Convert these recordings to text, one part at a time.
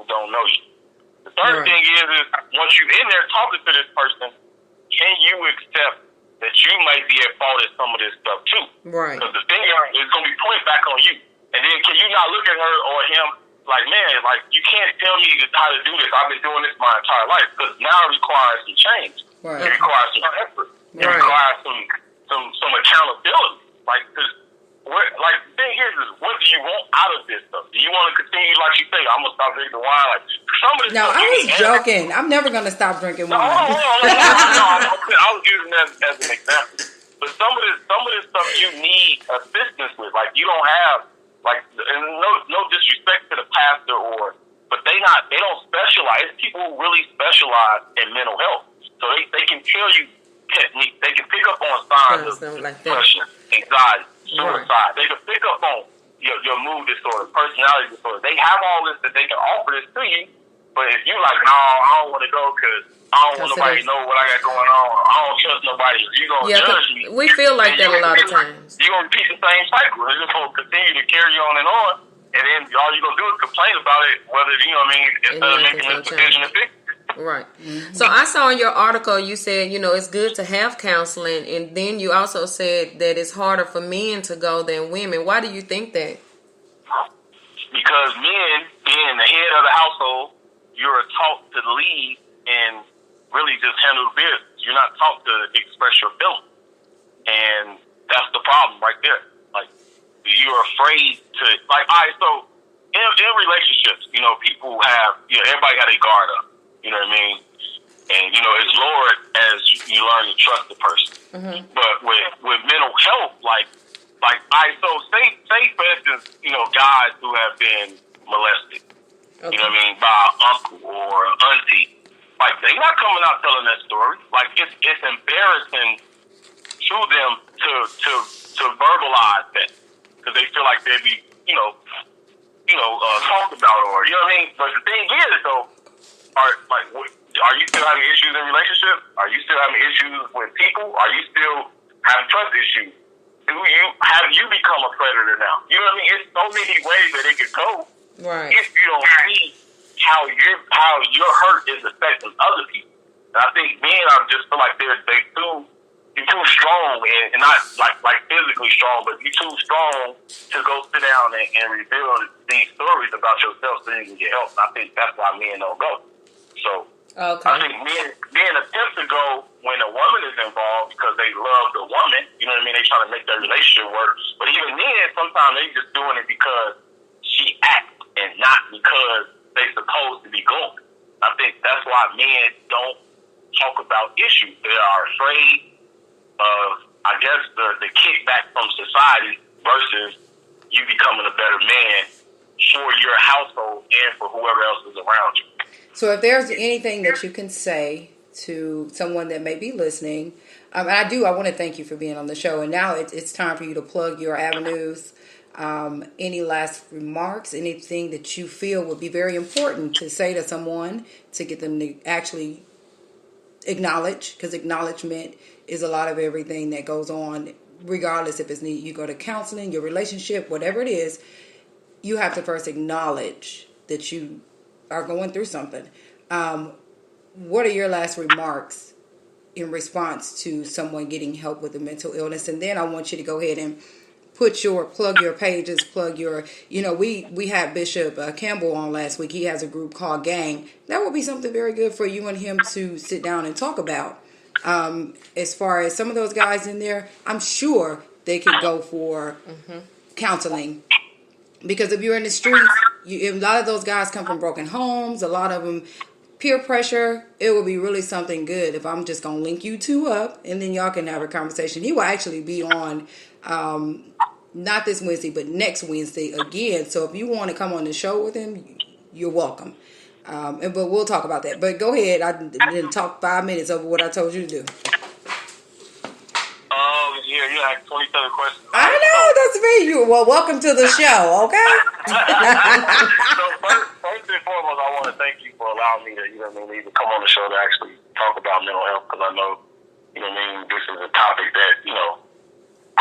who don't know you. The third thing is once you're in there talking to this person, can you accept that you might be at fault at some of this stuff too? Right. Because the finger is going to be pointed back on you. And then can you not look at her or him like, man, like, you can't tell me how to do this. I've been doing this my entire life. Because now it requires some change. Right. It requires some effort. It requires some accountability. Like, because like, the thing is what do you want out of this stuff? Do you want to continue, like you say, I'm going to stop drinking wine? Like, some of this no, stuff I was joking. I'm never going to stop drinking wine. I was using that as an example. But some of this stuff you need assistance with. Like, you don't have, like, and no disrespect to the pastor but they don't specialize. It's people who really specialize in mental health. So they can tell you techniques. They can pick up on signs of depression, anxiety, suicide. They can pick up on your mood disorder, personality disorder. They have all this that they can offer this to you. But if you like, no, I don't want to go because I don't want nobody to know what I got going on. I don't trust nobody. You're going to judge me. We feel like that a lot of times. You're going to repeat the same cycle. It's just going to continue to carry on. And then all you're going to do is complain about it, whether, you know what I mean, instead of making a decision to fix it. Right. Mm-hmm. So I saw in your article you said, it's good to have counseling, and then you also said that it's harder for men to go than women. Why do you think that? Because men, being the head of the household, you're taught to lead and really just handle the business. You're not taught to express your feelings. And that's the problem right there. Like, you're afraid to, like, all right, so in relationships, people have, everybody got a guard up. You know what I mean? And, it's lowered as you learn to trust the person. Mm-hmm. But with mental health, like, so say for instance, guys who have been molested, you know what I mean, by an uncle or an auntie, like, they not coming out telling that story. Like, it's embarrassing to them to verbalize that because they feel like they'd be, talked about or, you know what I mean? But the thing is, though, are you still having issues in relationships? Are you still having issues with people? Are you still having trust issues? Have you become a predator now? You know what I mean? It's so many ways that it could go. Right. If you don't see how your hurt is affecting other people. And I think men, I just feel like you're too strong and not like physically strong, but you're too strong to go sit down and reveal these stories about yourself so you can get help. I think that's why men don't go. So I think men attempt to go when a woman is involved because they love the woman. You know what I mean? They try to make their relationship work. But even then, sometimes they just doing it because she acts and not because they supposed to be going. I think that's why men don't talk about issues. They are afraid of, I guess, the kickback from society versus you becoming a better man for your household and for whoever else is around you. So if there's anything that you can say to someone that may be listening, I want to thank you for being on the show. And now it's time for you to plug your avenues. Any last remarks, anything that you feel would be very important to say to someone to get them to actually acknowledge, because acknowledgement is a lot of everything that goes on, regardless if it's you go to counseling, your relationship, whatever it is, you have to first acknowledge that you are going through something. What are your last remarks in response to someone getting help with a mental illness? And then I want you to go ahead and plug your pages, we had Bishop Campbell on last week. He has a group called Gang. That would be something very good for you and him to sit down and talk about. As far as some of those guys in there, I'm sure they could go for counseling. Because if you're in the streets, a lot of those guys come from broken homes. A lot of them, peer pressure. It would be really something good if I'm just going to link you two up and then y'all can have a conversation. He will actually be on, not this Wednesday, but next Wednesday again. So if you want to come on the show with him, you're welcome. But we'll talk about that. But go ahead. I didn't talk 5 minutes over what I told you to do. Yeah, you had 27 questions. I know, that's me. Welcome to the show, okay? So first and foremost, I want to thank you for allowing me to, to come on the show to actually talk about mental health, because I know, this is a topic that,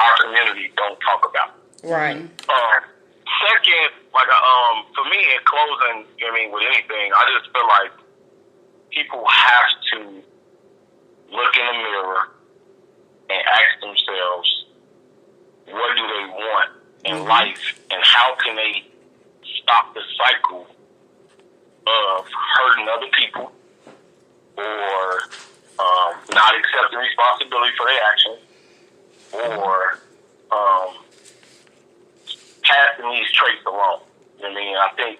our community don't talk about. Right. Second, for me, in closing, you know what I mean, with anything, I just feel like people have to look in the mirror and ask themselves, what do they want in life, and how can they stop the cycle of hurting other people or not accepting responsibility for their actions or passing these traits along. You know what I mean? I think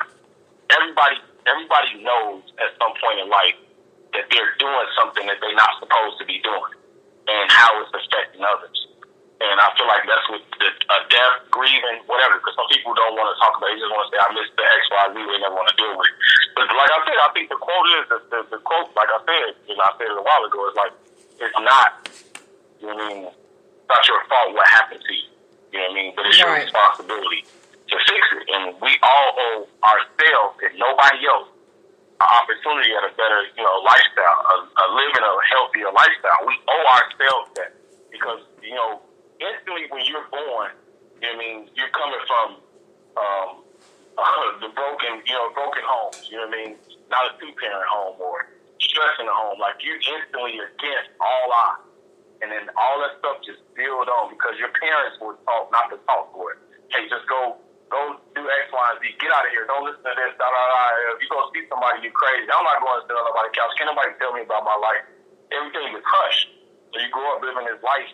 everybody knows at some point in life that they're doing something that they're not supposed to be doing and how it's affecting others. And I feel like that's what death, grieving, whatever, because some people don't want to talk about it. They just want to say, I missed the X, Y, Z, they never want to deal with it. But like I said, I think the quote is, the quote, like I said, I said it a while ago, is like, it's not, you know what I mean, it's not your fault what happened to you. You know what I mean? But it's your responsibility to fix it. And we all owe ourselves, if nobody else, an opportunity at a better, lifestyle, living a healthier lifestyle. We owe ourselves that. Because, instantly when you're born, you know what I mean, you're coming from the broken homes, you know what I mean? Not a two-parent home or stress in the home. Like, you instantly against all odds. And then all that stuff just build on because your parents were taught not to talk for it. Hey, just go do X, Y, and Z. Get out of here. Don't listen to this. If you go see somebody, you're crazy. I'm not going to sit on nobody's couch. Can't nobody tell me about my life. Everything is hushed. So you grow up living this life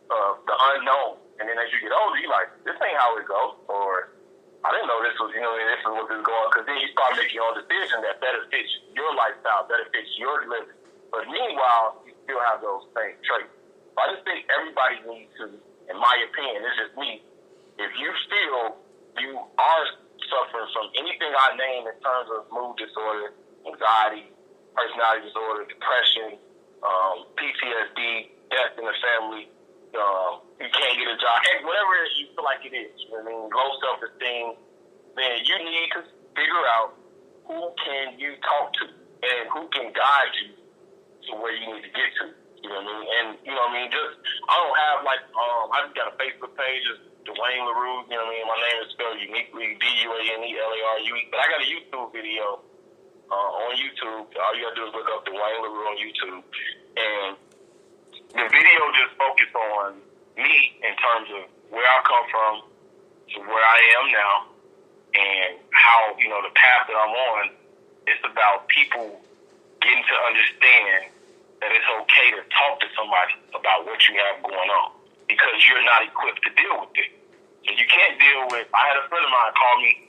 of the unknown. And then as you get older, you're like, this ain't how it goes. Or, I didn't know this was, this is what this is going. Because then you start making your own decision that better fits your lifestyle, better fits your living. But meanwhile, you still have those same traits. So I just think everybody needs to, in my opinion, this is me, if you feel you are suffering from anything I name in terms of mood disorder, anxiety, personality disorder, depression, PTSD, death in the family, you can't get a job, whatever you feel like it is, you know what I mean, low self-esteem, then you need to figure out who can you talk to and who can guide you to where you need to get to. You know what I mean? And, you know what I mean? I don't have, I just got a Facebook page, it's Dwayne LaRue, you know what I mean? My name is spelled uniquely, DuaneLarue. But I got a YouTube video on YouTube. All you got to do is look up Dwayne LaRue on YouTube. And the video just focused on me in terms of where I come from to where I am now and how, the path that I'm on, it's about people getting to understand that it's okay to talk to somebody about what you have going on because you're not equipped to deal with it. So you can't deal with, I had a friend of mine call me,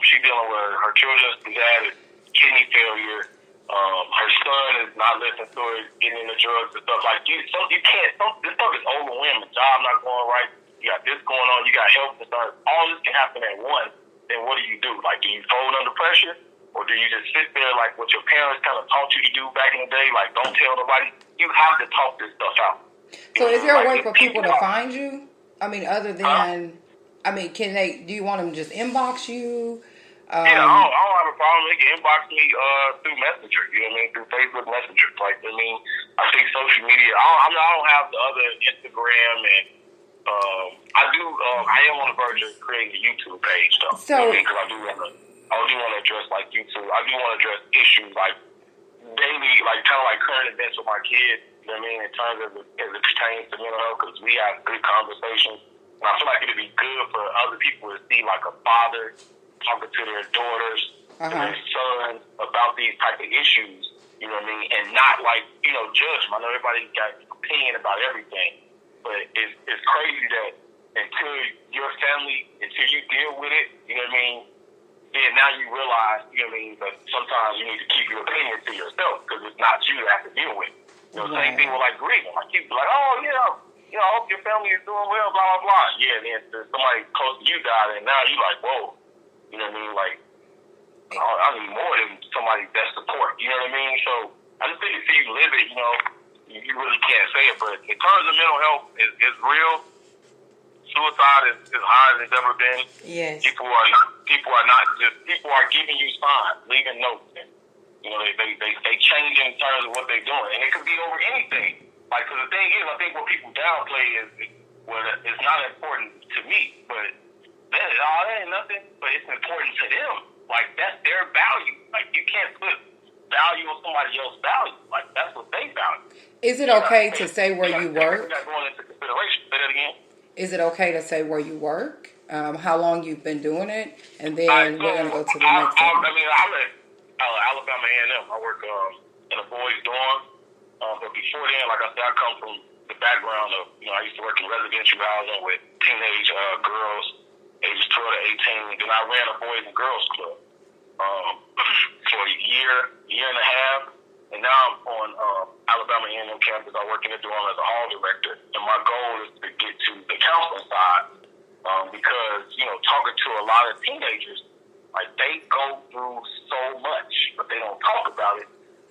she dealing with her children's dad is kidney failure, her son is not listening to it, getting into drugs and stuff like you can't, this stuff is overwhelming, job not going right, you got this going on, you got health concerns, all this can happen at once, then what do? Like, do you fold under pressure? Or do you just sit there like what your parents kind of taught you to do back in the day? Like, don't tell nobody. You have to talk this stuff out. So is there a way for people to find you? I mean, other than, do you want them to just inbox you? Yeah, I don't have a problem. They can inbox me through Messenger, you know what I mean? Through Facebook Messenger. Like, I think social media, I don't have the other Instagram and I am on the verge of creating a YouTube page, though. So, because I do want to address, like, YouTube. I do want to address issues, like, daily, like, kind of like current events with my kids, you know what I mean, in terms of as it pertains to mental health, because we have good conversations. And I feel like it would be good for other people to see, like, a father talking to their daughters, to their sons about these type of issues, you know what I mean, and not, like, judge them. I know everybody got an opinion about everything, but it's crazy that until you deal with it, you know what I mean, then now you realize, you know what I mean, that sometimes you need to keep your opinion to yourself because it's not you that have to deal with. Same thing with, like, grieving. Like, people be like, oh, yeah, I hope your family is doing well, blah, blah, blah. Yeah, then somebody close to you died, and now you like, whoa. You know what I mean? Like, I need more than somebody that support. You know what I mean? So I just think until you live it, you really can't say it. But in terms of mental health, it's real. Suicide is high as it's ever been. Yes. People are giving you signs, leaving notes. And, they change in terms of what they're doing. And it could be over anything. Like, because the thing is, I think what people downplay is, well, it's not important to me, but that ain't nothing, but it's important to them. Like, that's their value. Like, you can't put value on somebody else's value. Like, that's what they value. Is it okay to say where you work? You're not going into consideration. Say that again. Is it okay to say where you work? How long you've been doing it? And then we're going to go to the next one. I mean, I'm at Alabama A&M. I work in a boys' dorm. But before then, like I said, I come from the background of, I used to work in residential housing with teenage girls, ages 12 to 18. Then I ran a boys and girls club for a year and a half. And now I'm on Alabama A&M campus. I work in the dorm as a hall director. And my goal is to get to the counseling side because, talking to a lot of teenagers, like, they go through so much, but they don't talk about it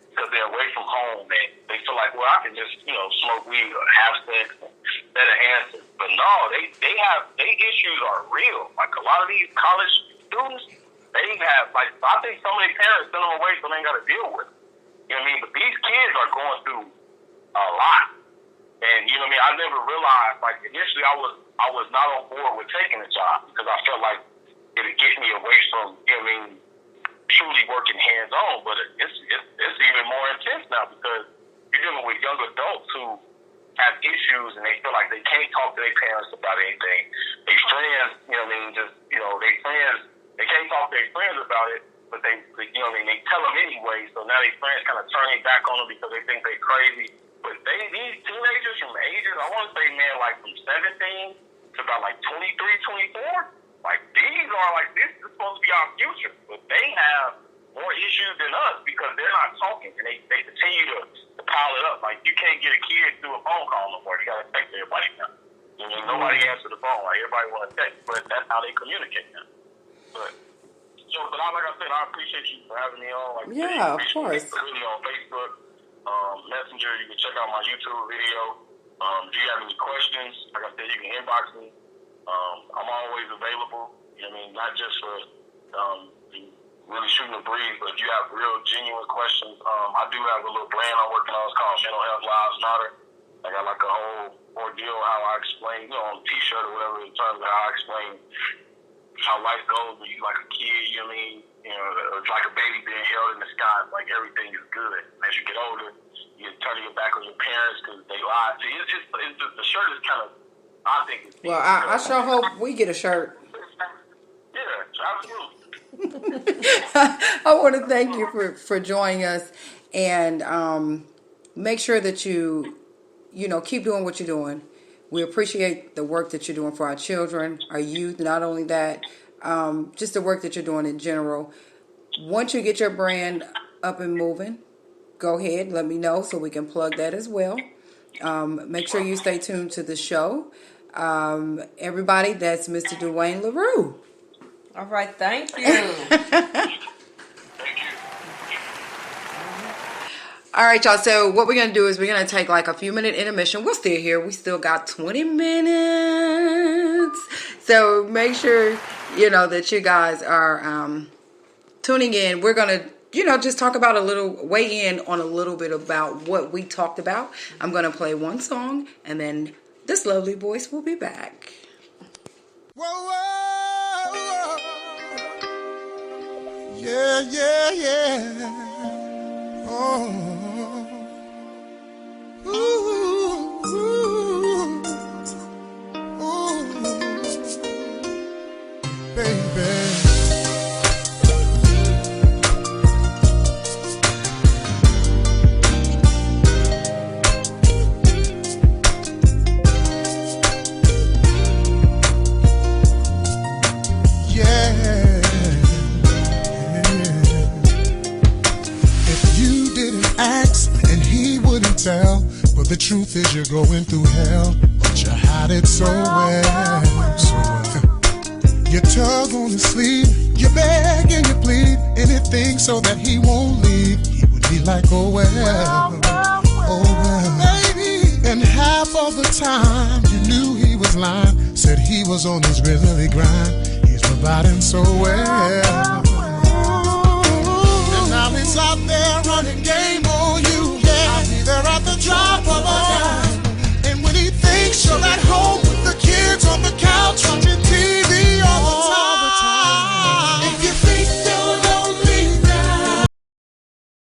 because they're away from home. And they feel like, well, I can just, smoke weed or have sex and better answers. But no, they issues are real. Like, a lot of these college students, they have, like, I think some of their parents send them away so they ain't got to deal with it. You know what I mean? But these kids are going through a lot. And, I never realized, like, initially I was not on board with taking the job because I felt like it would get me away from, truly working hands-on. But it's even more intense now because you're dealing with young adults who have issues and they feel like they can't talk to their parents about anything. Their friends, their friends, they can't talk to their friends about it. But they tell them anyway, so now their friends kind of turn it back on them because they think they're crazy. But these teenagers from ages, I want to say, man, like from 17 to about like 23, 24, like these are like, this is supposed to be our future. But they have more issues than us because they're not talking and they continue to pile it up. Like, you can't get a kid through a phone call no more. You got to text everybody now. Nobody answers the phone. Like, everybody want to text, but that's how they communicate now. But like I said, I appreciate you for having me on. Like, yeah, of course. Really on Facebook, Messenger. You can check out my YouTube video. If you have any questions, like I said, you can inbox me. I'm always available. Not just for really shooting the breeze, but if you have real, genuine questions, I do have a little brand I'm working on. It's called Mental Health Lives Matter. I got like a whole ordeal how I explain, on a T-shirt or whatever, in terms of how I explain how life goes when you like a kid, it's like a baby being held in the sky. Like, everything is good. As you get older, you're turning your back on your parents because they lied to you. It's just the shirt is kind of, I think it's... Well, I sure hope we get a shirt. Yeah, absolutely. I want to thank you for joining us, and make sure that you keep doing what you're doing. We appreciate the work that you're doing for our children, our youth. Not only that, just the work that you're doing in general. Once you get your brand up and moving, go ahead, let me know so we can plug that as well. Make sure you stay tuned to the show. Everybody, that's Mr. Dwayne LaRue. All right, thank you. All right, y'all. So what we're going to do is we're going to take like a few minute intermission. We're still here. We still got 20 minutes. So make sure, that you guys are tuning in. We're going to, just talk about weigh in on a little bit about what we talked about. I'm going to play one song and then this lovely voice will be back. Whoa, whoa, whoa. Yeah. Oh. Ooh, ooh, ooh, baby. But the truth is you're going through hell, but you hide it so well. So you tug on his sleeve, you beg and you plead, anything so that he won't leave. He would be like, oh well, baby. And half of the time you knew he was lying, said he was on his grizzly grind. He's providing so well.